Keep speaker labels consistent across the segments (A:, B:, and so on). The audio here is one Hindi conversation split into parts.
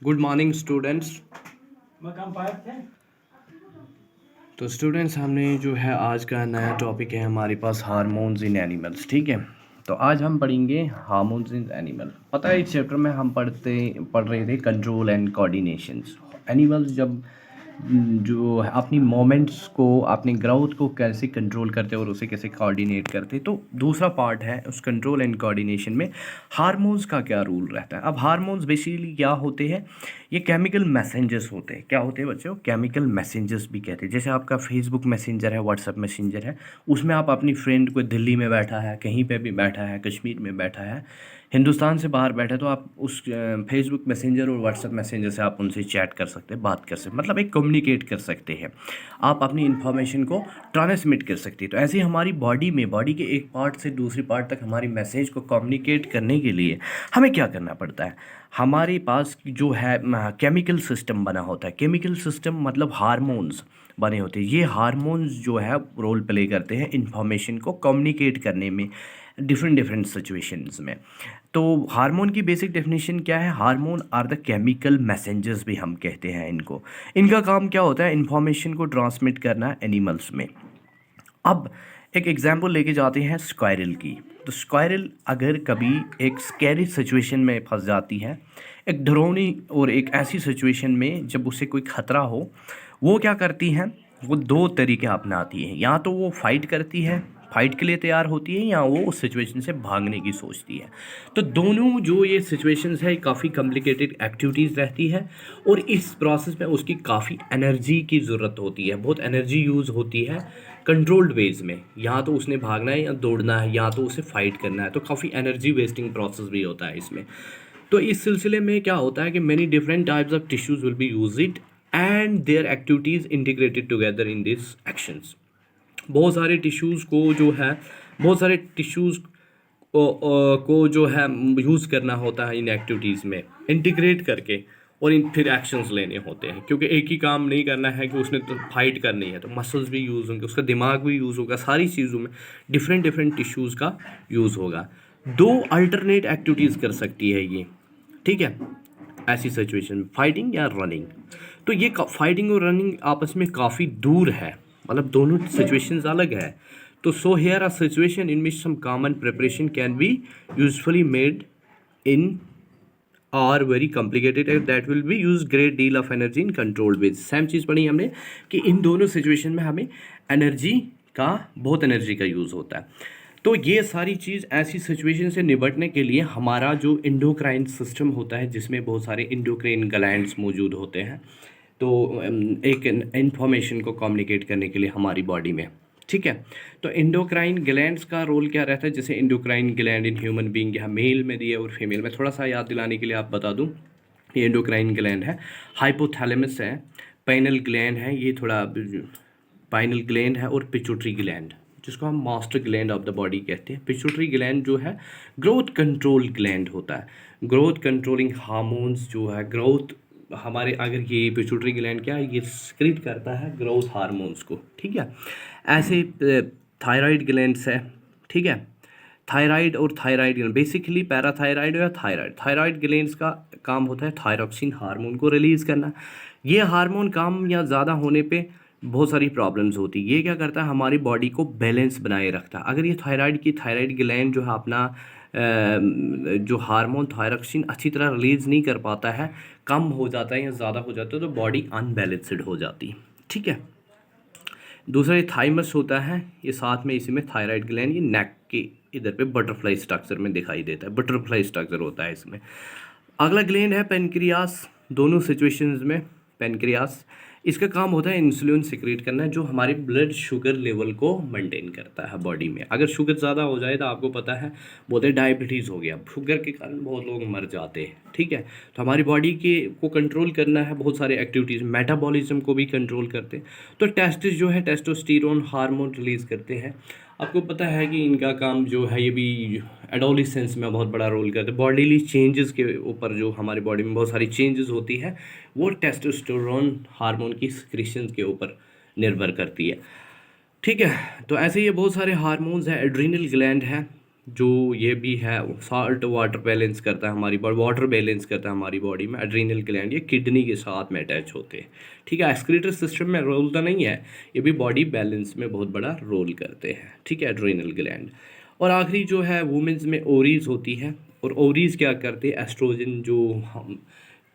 A: Good morning students. तो स्टूडेंट्स हमने जो है आज का नया टॉपिक है हमारे पास हार्मोन्स इन एनिमल्स। ठीक है, तो आज हम पढ़ेंगे हार्मोन्स इन एनिमल। पता है इस चैप्टर में हम पढ़ रहे थे कंट्रोल एंड कोऑर्डिनेशंस। एनिमल्स जब जो अपनी मोमेंट्स को, अपनी ग्रोथ को कैसे कंट्रोल करते और उसे कैसे कोऑर्डिनेट करते, तो दूसरा पार्ट है उस कंट्रोल एंड कोऑर्डिनेशन में हार्मोन्स का क्या रोल रहता है। अब हार्मोन्स बेसिकली क्या होते हैं, ये केमिकल मैसेंजर्स होते हैं। क्या होते हैं बच्चों? केमिकल मैसेंजर्स भी कहते हैं। जैसे आपका फेसबुक मैसेंजर है, व्हाट्सएप मैसेंजर है, उसमें आप अपनी फ्रेंड को, दिल्ली में बैठा है, कहीं पे भी बैठा है, कश्मीर में बैठा है, हिंदुस्तान से बाहर बैठा है, तो आप उस फेसबुक मैसेंजर और व्हाट्सएप मैसेंजर से आप उनसे चैट कर सकते हैं, बात कर सकते, मतलब एक कम्युनिकेट कर सकते हैं, आप अपनी इन्फॉर्मेशन को ट्रांसमिट कर सकते हैं। तो ऐसे ही हमारी बॉडी के एक पार्ट से दूसरी पार्ट तक हमारी मैसेज को कम्युनिकेट करने के लिए हमें क्या करना पड़ता है? हमारे पास जो है केमिकल सिस्टम बना होता है। केमिकल सिस्टम मतलब हार्मोन्स बने होते हैं। ये हार्मोन्स जो है रोल प्ले करते हैं इन्फॉर्मेशन को कम्युनिकेट करने में डिफरेंट सिचुएशंस में। तो हार्मोन की बेसिक डेफिनेशन क्या है? Hormone are the chemical messengers भी हम कहते हैं इनको। इनका काम क्या होता है? इन्फॉर्मेशन को ट्रांसमिट करना एनिमल्स में। अब एक एग्जांपल लेके जाते हैं स्क्वायरल की। तो स्क्वायरल अगर कभी एक स्कैरी सिचुएशन में फंस जाती है, एक डरावनी और एक ऐसी सिचुएशन में जब उसे कोई ख़तरा हो, वो क्या करती हैं? वो दो तरीके अपनाती हैं। या तो वो फाइट करती है, फाइट के लिए तैयार होती है, या वो उस सिचुएशन से भागने की सोचती है। तो दोनों जो ये सिचुएशंस है काफ़ी कॉम्प्लिकेटेड एक्टिविटीज़ रहती है, और इस प्रोसेस में उसकी काफ़ी एनर्जी की ज़रूरत होती है, बहुत एनर्जी यूज़ होती है कंट्रोल्ड वेज में। या तो उसने भागना है, या दौड़ना है, या तो उसे फाइट करना है, तो काफ़ी एनर्जी वेस्टिंग प्रोसेस भी होता है इसमें। तो इस सिलसिले में क्या होता है कि many different types of tissues will be use it and there activities integrated together in this actions. बहुत सारे टिश्यूज़ को जो है, बहुत सारे टिश्यूज़ को जो है यूज़ करना होता है इन एक्टिविटीज़ में इंटीग्रेट करके, और इन फिर एक्शंस लेने होते हैं, क्योंकि एक ही काम नहीं करना है कि उसने तो फाइट करनी है, तो मसल्स भी यूज़ होंगे, उसका दिमाग भी यूज़ होगा, सारी चीज़ों में डिफरेंट टिश्यूज़ का यूज़ होगा। दो अल्टरनेट एक्टिविटीज़ कर सकती है ये। ठीक है, ऐसी सिचुएशन में फाइटिंग या रनिंग। तो ये फाइटिंग और रनिंग आपस में काफ़ी दूर है, मतलब दोनों सिचुएशंस अलग है। तो so here a situation in which some common preparation can be usefully made in are very complicated and that will be use great deal of energy in control ways. Same चीज़ पढ़ी हमने कि इन दोनों सिचुएशन में हमें बहुत एनर्जी का यूज़ होता है। तो ये सारी चीज़ ऐसी सिचुएशन से निपटने के लिए हमारा जो इंडोक्राइन सिस्टम होता है, जिसमें बहुत सारे इंडोक्राइन ग्लैंड्स मौजूद होते हैं, तो एक इंफॉर्मेशन को कम्युनिकेट करने के लिए हमारी बॉडी में। ठीक है, तो इंडोक्राइन ग्लैंड्स का रोल क्या रहता है? जैसे endocrine gland in human being यहाँ मेल में दिया और फीमेल में, थोड़ा सा याद दिलाने के लिए आप बता दूँ, ये इंडोक्राइन ग्लैंड है, हाइपोथैलेमस है, पाइनल ग्लैंड है, ये थोड़ा पाइनल ग्लैंड है, और पिट्यूटरी ग्लैंड, जिसको हम master gland of the body कहते हैं। पिट्यूटरी ग्लैंड जो है ग्रोथ कंट्रोल ग्लैंड होता है, ग्रोथ कंट्रोलिंग हार्मोन्स जो है ग्रोथ हमारे, अगर ये पिट्यूटरी ग्लैंड क्या है, ये सिक्रीट करता है ग्रोथ हार्मोन्स को। ठीक है, ऐसे थायराइड ग्लैंड्स है। ठीक है, थायराइड और थायराइड बेसिकली पैराथायराइड या थायराइड ग्लैंड्स का काम होता है थायरोक्सिन हार्मोन को रिलीज़ करना। ये हार्मोन कम या ज़्यादा होने पे बहुत सारी प्रॉब्लम्स होती है। ये क्या करता है? हमारी बॉडी को बैलेंस बनाए रखता है। अगर ये थायराइड ग्लैंड जो है अपना जो हार्मोन थायरोक्सिन अच्छी तरह रिलीज़ नहीं कर पाता है, कम हो जाता है या ज़्यादा हो जाता है, तो बॉडी अनबैलेंस्ड हो जाती है। ठीक है, दूसरा ये थाइमस होता है, ये साथ में इसी में थायराइड ग्लैंड, ये नेक के इधर पे बटरफ्लाई स्ट्रक्चर में दिखाई देता है, बटरफ्लाई स्ट्रक्चर होता है इसमें। अगला ग्लैंड है पेनक्रियास। दोनों सिचुएशंस में पेनक्रियास, इसका काम होता है इंसुलिन सिक्रेट करना, जो हमारी ब्लड शुगर लेवल को मेंटेन करता है बॉडी में। अगर शुगर ज़्यादा हो जाए तो आपको पता है, बोलते हैं डायबिटीज़ हो गया, शुगर के कारण बहुत लोग मर जाते हैं। ठीक है, तो हमारी बॉडी के को कंट्रोल करना है, बहुत सारे एक्टिविटीज़, मेटाबॉलिज्म को भी कंट्रोल करते हैं। तो टेस्टिस जो है टेस्टोस्टेरोन हार्मोन रिलीज़ करते हैं। आपको पता है कि इनका काम जो है, ये भी एडोलिसेंस में बहुत बड़ा रोल करते हैं। बॉडीली चेंजेस के ऊपर, जो हमारी बॉडी में बहुत सारी चेंजेस होती है, वो टेस्टोस्टेरोन हार्मोन की सिक्रीशन के ऊपर निर्भर करती है। ठीक है, तो ऐसे ये बहुत सारे हार्मोन्स हैं। एड्रीनल ग्लैंड है, जो ये भी है साल्ट वाटर बैलेंस करता है हमारी बॉडी, वाटर बैलेंस करता है हमारी बॉडी में। एड्रीनल ग्लैंड ये किडनी के साथ में अटैच होते हैं, ठीक है। एक्सक्रीटरी सिस्टम में रोल तो नहीं है, ये भी बॉडी बैलेंस में बहुत बड़ा रोल करते हैं, ठीक है, एड्रीनल ग्लैंड। और आखिरी जो है वुमेन्स में ओरीज होती है, और ओरीज क्या करते हैं, एस्ट्रोजन जो हम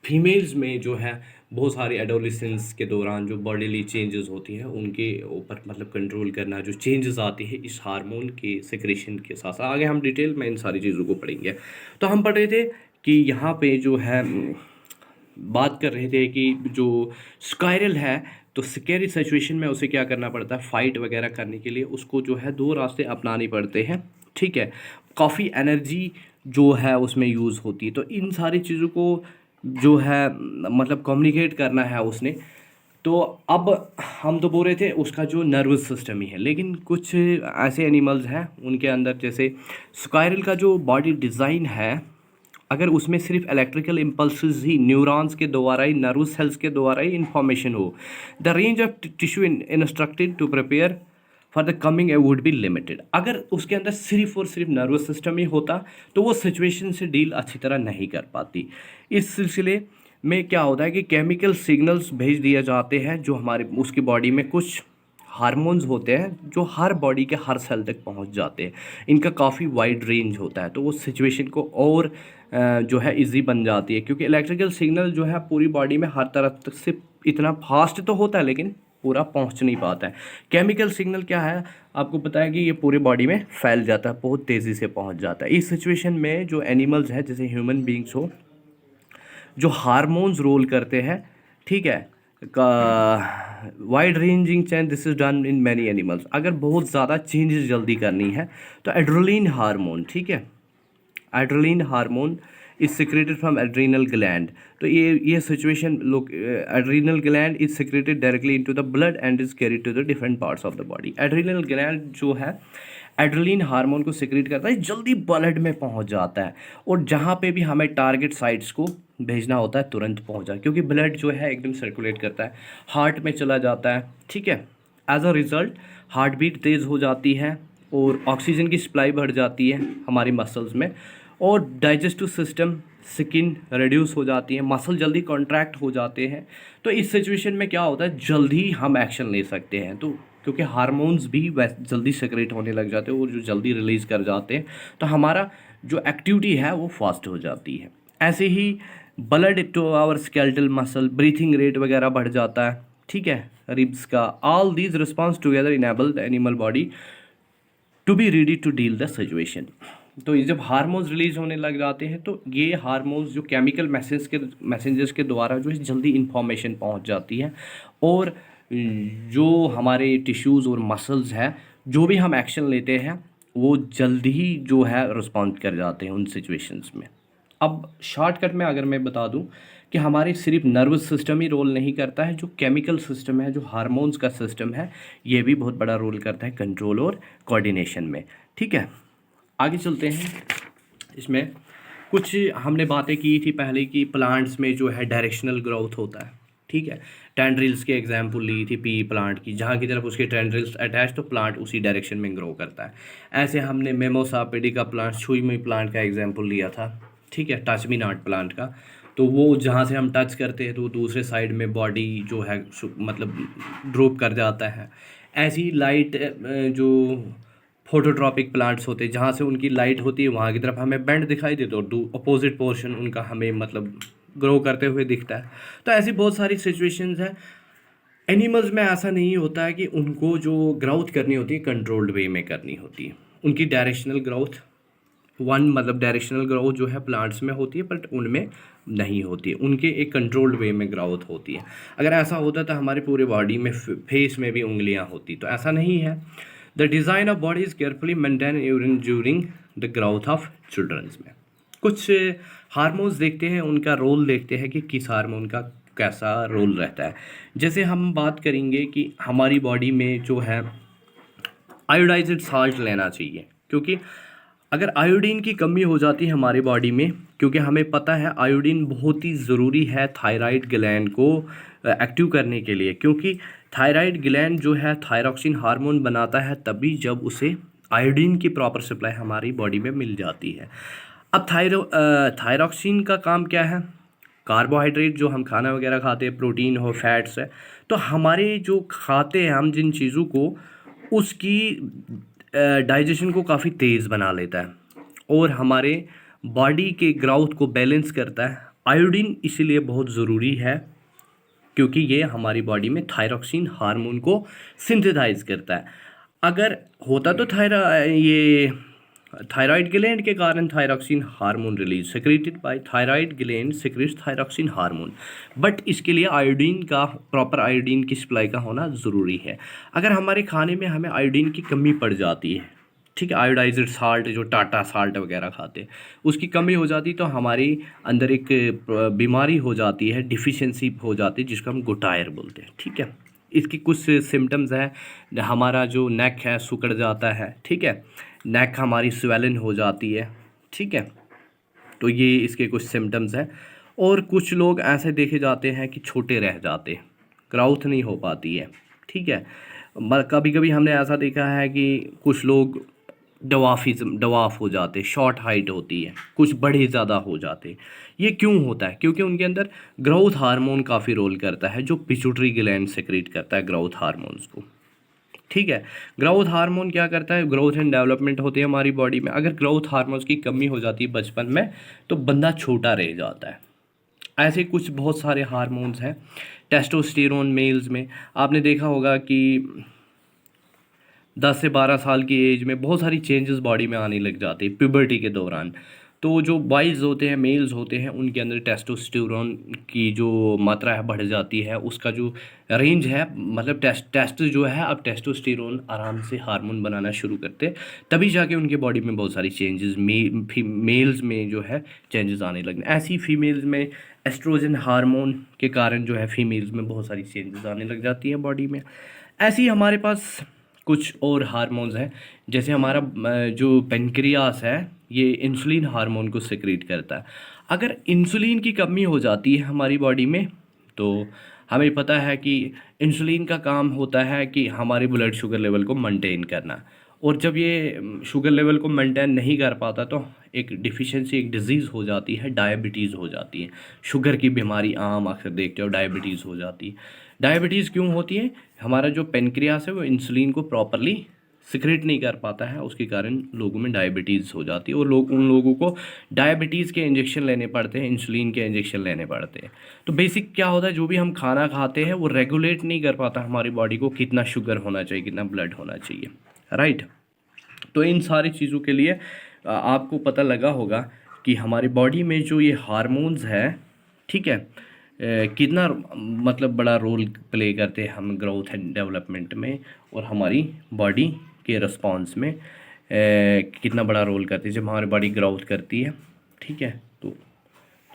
A: फीमेल्स में जो है बहुत सारे एडोलेसेंस के दौरान जो बॉडीली चेंजेस होती हैं उनके ऊपर मतलब कंट्रोल करना, जो चेंजेस आती है इस हार्मोन के सिक्रेशन के साथ साथ। आगे हम डिटेल में इन सारी चीज़ों को पढ़ेंगे। तो हम पढ़ रहे थे कि यहाँ पे जो है बात कर रहे थे कि जो स्कायरल है, तो स्कैरी सिचुएशन में उसे क्या करना पड़ता है, फाइट वगैरह करने के लिए उसको जो है दो रास्ते अपनाने पड़ते हैं, ठीक है। काफ़ी एनर्जी जो है उसमें यूज़ होती है। तो इन सारी चीज़ों को जो है मतलब कम्युनिकेट करना है उसने। तो अब हम तो बोल रहे थे उसका जो नर्वस सिस्टम ही है, लेकिन कुछ ऐसे एनिमल्स हैं उनके अंदर, जैसे स्कायरल का जो बॉडी डिज़ाइन है, अगर उसमें सिर्फ इलेक्ट्रिकल इम्पल्सेस ही न्यूरॉन्स के द्वारा ही, नर्वस सेल्स के द्वारा ही इंफॉर्मेशन हो, the range of tissue instructed to prepare for the coming would be limited. अगर उसके अंदर सिर्फ और सिर्फ नर्वस सिस्टम ही होता तो वो सिचुएशन से डील अच्छी तरह नहीं कर पाती। इस सिलसिले में क्या होता है कि केमिकल सिग्नल्स भेज दिए जाते हैं जो हमारे उसकी बॉडी में कुछ हार्मोन्स होते हैं जो हर बॉडी के हर सेल तक पहुंच जाते हैं। इनका काफ़ी वाइड रेंज होता है, तो वो सिचुएशन को और जो है इजी बन जाती है, क्योंकि इलेक्ट्रिकल सिग्नल जो है पूरी बॉडी में हर तरफ से इतना फास्ट तो होता है लेकिन पूरा पहुंच नहीं पाता है। केमिकल सिग्नल क्या है, आपको पता है कि ये पूरी बॉडी में फैल जाता है, बहुत तेज़ी से पहुंच जाता है। इस सिचुएशन में जो एनिमल्स हैं, जैसे ह्यूमन बींग्स हो, जो हार्मोन्स रोल करते हैं, ठीक है, का wide ranging change, this is done in many animals. अगर बहुत ज़्यादा चेंजेस जल्दी करनी है तो एड्रेनलिन हार्मोन, ठीक है, adrenaline hormone is secreted from adrenal gland. तो ये सिचुएशन लोग, adrenal gland is secreted directly into the blood and is carried to the different parts of the body. Adrenal gland जो है एड्रेनलिन हार्मोन को सिक्रेट करता है, जल्दी ब्लड में पहुंच जाता है, और जहाँ पे भी हमें टारगेट साइट्स को भेजना होता है तुरंत पहुंच जाए, क्योंकि ब्लड जो है एकदम सर्कुलेट करता है, हार्ट में चला जाता है, ठीक है। As a result heart beat तेज़ हो जाती है और ऑक्सीजन की सप्लाई बढ़ जाती है हमारी मसल्स में, और डाइजेस्टिव सिस्टम स्किन रिड्यूस हो जाती है, मसल जल्दी कॉन्ट्रैक्ट हो जाते हैं। तो इस सिचुएशन में क्या होता है, जल्दी हम एक्शन ले सकते हैं, तो क्योंकि हार्मोन्स भी जल्दी सेक्रेट होने लग जाते हैं और जो जल्दी रिलीज़ कर जाते हैं, तो हमारा जो एक्टिविटी है वो फास्ट हो जाती है। ऐसे ही blood to our skeletal muscle, breathing rate वगैरह बढ़ जाता है, ठीक है, रिब्स का। All these response together enable the animal body to be ready to deal the situation. तो ये जब हार्मोन्स रिलीज होने लग जाते हैं तो ये हार्मोन्स जो केमिकल मैसेंजर्स के द्वारा जो है जल्दी इन्फॉर्मेशन पहुंच जाती है, और जो हमारे टिश्यूज़ और मसल्स हैं, जो भी हम एक्शन लेते हैं वो जल्दी ही जो है रिस्पॉन्ड कर जाते हैं उन सिचुएशंस में। अब शॉर्टकट में अगर मैं बता दूं कि हमारे सिर्फ नर्वस सिस्टम ही रोल नहीं करता है, जो केमिकल सिस्टम है, जो हार्मोन्स का सिस्टम है, ये भी बहुत बड़ा रोल करता है कंट्रोल और कोऑर्डिनेशन में, ठीक है। आगे चलते हैं। इसमें कुछ हमने बातें की थी पहले कि प्लांट्स में जो है डायरेक्शनल ग्रोथ होता है, ठीक है। टेंड्रिल्स की एग्जांपल ली थी पी प्लांट की, जहाँ की तरफ उसके टेंड्रिल्स अटैच तो प्लांट उसी डायरेक्शन में ग्रो करता है। ऐसे हमने मेमोसार्पिडी का प्लांट, छुई मुई प्लांट का एग्जांपल लिया था, ठीक है, टच मी नॉट प्लांट का। तो वो जहाँ से हम टच करते हैं तो दूसरे साइड में बॉडी जो है मतलब ड्रॉप कर जाता है। ऐसी लाइट जो फोटोट्रॉपिक प्लांट्स होते हैं, जहाँ से उनकी लाइट होती है वहाँ की तरफ हमें बेंड दिखाई देता है और अपोजिट पोर्शन उनका हमें मतलब ग्रो करते हुए दिखता है। तो ऐसी बहुत सारी सिचुएशंस हैं। एनिमल्स में ऐसा नहीं होता है कि उनको जो ग्रोथ करनी होती है कंट्रोल्ड वे में करनी होती है। उनकी डायरेक्शनल ग्रोथ मतलब डायरेक्शनल ग्रोथ जो है प्लांट्स में होती है, बट उनमें नहीं होती है, उनके एक कंट्रोल्ड वे में ग्रोथ होती है। अगर ऐसा होता तो हमारे पूरे बॉडी में फेस में भी उंगलियां होती, तो ऐसा नहीं है। The design of body is carefully maintain during the growth of childrens में। कुछ हार्मोन्स देखते हैं, उनका रोल देखते हैं कि किस हार्मोन का कैसा रोल रहता है। जैसे हम बात करेंगे कि हमारी बॉडी में जो है आयोडाइज्ड साल्ट लेना चाहिए, क्योंकि अगर आयोडीन की कमी हो जाती है हमारी बॉडी में, क्योंकि हमें पता है आयोडीन बहुत ही ज़रूरी है थायराइड ग्लैंड को एक्टिव करने के लिए, क्योंकि थायराइड ग्लैंड जो है थायरॉक्सिन हार्मोन बनाता है तभी जब उसे आयोडीन की प्रॉपर सप्लाई हमारी बॉडी में मिल जाती है। अब थायरॉक्सिन का काम क्या है? कार्बोहाइड्रेट जो हम खाना वगैरह खाते हैं, प्रोटीन हो, फैट्स है, तो हमारे जो खाते हैं हम जिन चीज़ों को, उसकी डाइजेशन को काफ़ी तेज़ बना लेता है और हमारे बॉडी के ग्रोथ को बैलेंस करता है। आयोडीन इसीलिए बहुत ज़रूरी है क्योंकि ये हमारी बॉडी में थायरॉक्सिन हार्मोन को सिंथेसाइज करता है। अगर होता तो थायराइड ग्लैंड के कारण thyroxine hormone release secreted bye thyroid gland secrets thyroxine hormone, but इसके लिए आयोडीन का प्रॉपर आयोडीन की सप्लाई का होना ज़रूरी है। अगर हमारे खाने में हमें आयोडीन की कमी पड़ जाती है, ठीक है, आयोडाइज्ड साल्ट जो टाटा साल्ट वगैरह खाते हैं उसकी कमी हो जाती तो हमारी अंदर एक बीमारी हो जाती है, डिफिशियंसी हो जाती है जिसको हम गुटायर बोलते हैं। ठीक है, इसकी कुछ सिम्टम्स हैं। हमारा जो नेक है सिकुड़ जाता है, ठीक है, नेक हमारी स्वेलन हो जाती है, ठीक है, तो ये इसके कुछ सिम्टम्स हैं। और कुछ लोग ऐसे देखे जाते हैं कि छोटे रह जाते हैं, ग्राउथ नहीं हो पाती है, ठीक है। कभी कभी हमने ऐसा देखा है कि कुछ लोग डवाफ हो जाते, शॉर्ट हाइट होती है, कुछ बड़े ज़्यादा हो जाते। ये क्यों होता है? क्योंकि उनके अंदर ग्रोथ हार्मोन काफ़ी रोल करता है, जो पिट्यूटरी ग्लैंड सेक्रेट करता है ग्रोथ हार्मोन्स को। ठीक है, ग्रोथ हार्मोन क्या करता है? ग्रोथ एंड डेवलपमेंट होती है हमारी बॉडी में। अगर ग्रोथ हार्मोन्स की कमी हो जाती है बचपन में तो बंदा छोटा रह जाता है। ऐसे कुछ बहुत सारे हार्मोन्स हैं। टेस्टोस्टेरोन मेल्स में आपने देखा होगा कि 10 से 12 साल की एज में बहुत सारी चेंजेस बॉडी में आने लग जाते हैं प्यूबर्टी के दौरान। तो जो बॉयज़ होते हैं, मेल्स होते हैं, उनके अंदर टेस्टोस्टेरोन की जो मात्रा है बढ़ जाती है। उसका जो रेंज है, मतलब टेस्ट जो है, अब टेस्टोस्टेरोन आराम से हार्मोन बनाना शुरू करते हैं, तभी जाके उनके बॉडी में बहुत सारी चेंजेस मेल्स में जो है चेंजेस आने लगने। ऐसी फीमेल्स में एस्ट्रोजन हार्मोन के कारण जो है फीमेल्स में बहुत सारी चेंजेस आने लग जाती हैं बॉडी में। ऐसी हमारे पास कुछ और हार्मोन्स हैं, जैसे हमारा जो पेनक्रियास है ये इंसुलिन हार्मोन को सेक्रेट करता है। अगर इंसुलिन की कमी हो जाती है हमारी बॉडी में तो हमें पता है कि इंसुलिन का काम होता है कि हमारे ब्लड शुगर लेवल को मेंटेन करना, और जब ये शुगर लेवल को मेंटेन नहीं कर पाता तो एक डिफिशियंसी, एक डिजीज़ हो जाती है, डायबिटीज़ हो जाती है। शुगर की बीमारी आम अक्सर देखते हो, डायबिटीज़ हो जाती है। डायबिटीज़ क्यों होती है? हमारा जो पेनक्रियास है वो इंसुलिन को प्रॉपरली सिक्रेट नहीं कर पाता है, उसके कारण लोगों में डायबिटीज़ हो जाती है और उन लोगों को डायबिटीज़ के इंजेक्शन लेने पड़ते हैं, इंसुलिन के इंजेक्शन लेने पड़ते हैं। तो बेसिक क्या होता है, जो भी हम खाना खाते हैं वो रेगुलेट नहीं कर पाता हमारी बॉडी को, कितना शुगर होना चाहिए, कितना ब्लड होना चाहिए, राइट। तो इन सारी चीज़ों के लिए आपको पता लगा होगा कि हमारी बॉडी में जो ये हार्मोन्स है, ठीक है, कितना मतलब बड़ा रोल प्ले करते हैं हम ग्रोथ एंड डेवलपमेंट में, और हमारी बॉडी के रिस्पॉन्स में कितना बड़ा रोल करती है जब हमारी बॉडी ग्रोथ करती है। ठीक है, तो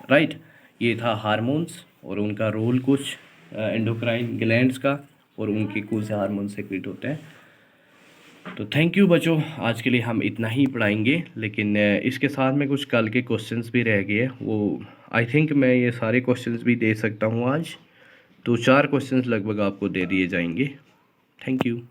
A: राइट, ये था हार्मोन्स और उनका रोल, कुछ एंडोक्राइन ग्लैंड्स का, और उनके कौन से हार्मोन सेक्रेट होते हैं। तो थैंक यू बच्चों, आज के लिए हम इतना ही पढ़ाएंगे, लेकिन इसके साथ में कुछ कल के क्वेश्चंस भी रह गए, वो आई थिंक मैं ये सारे क्वेश्चंस भी दे सकता हूँ आज। तो 4 क्वेश्चंस लगभग आपको दे दिए जाएंगे। Thank you.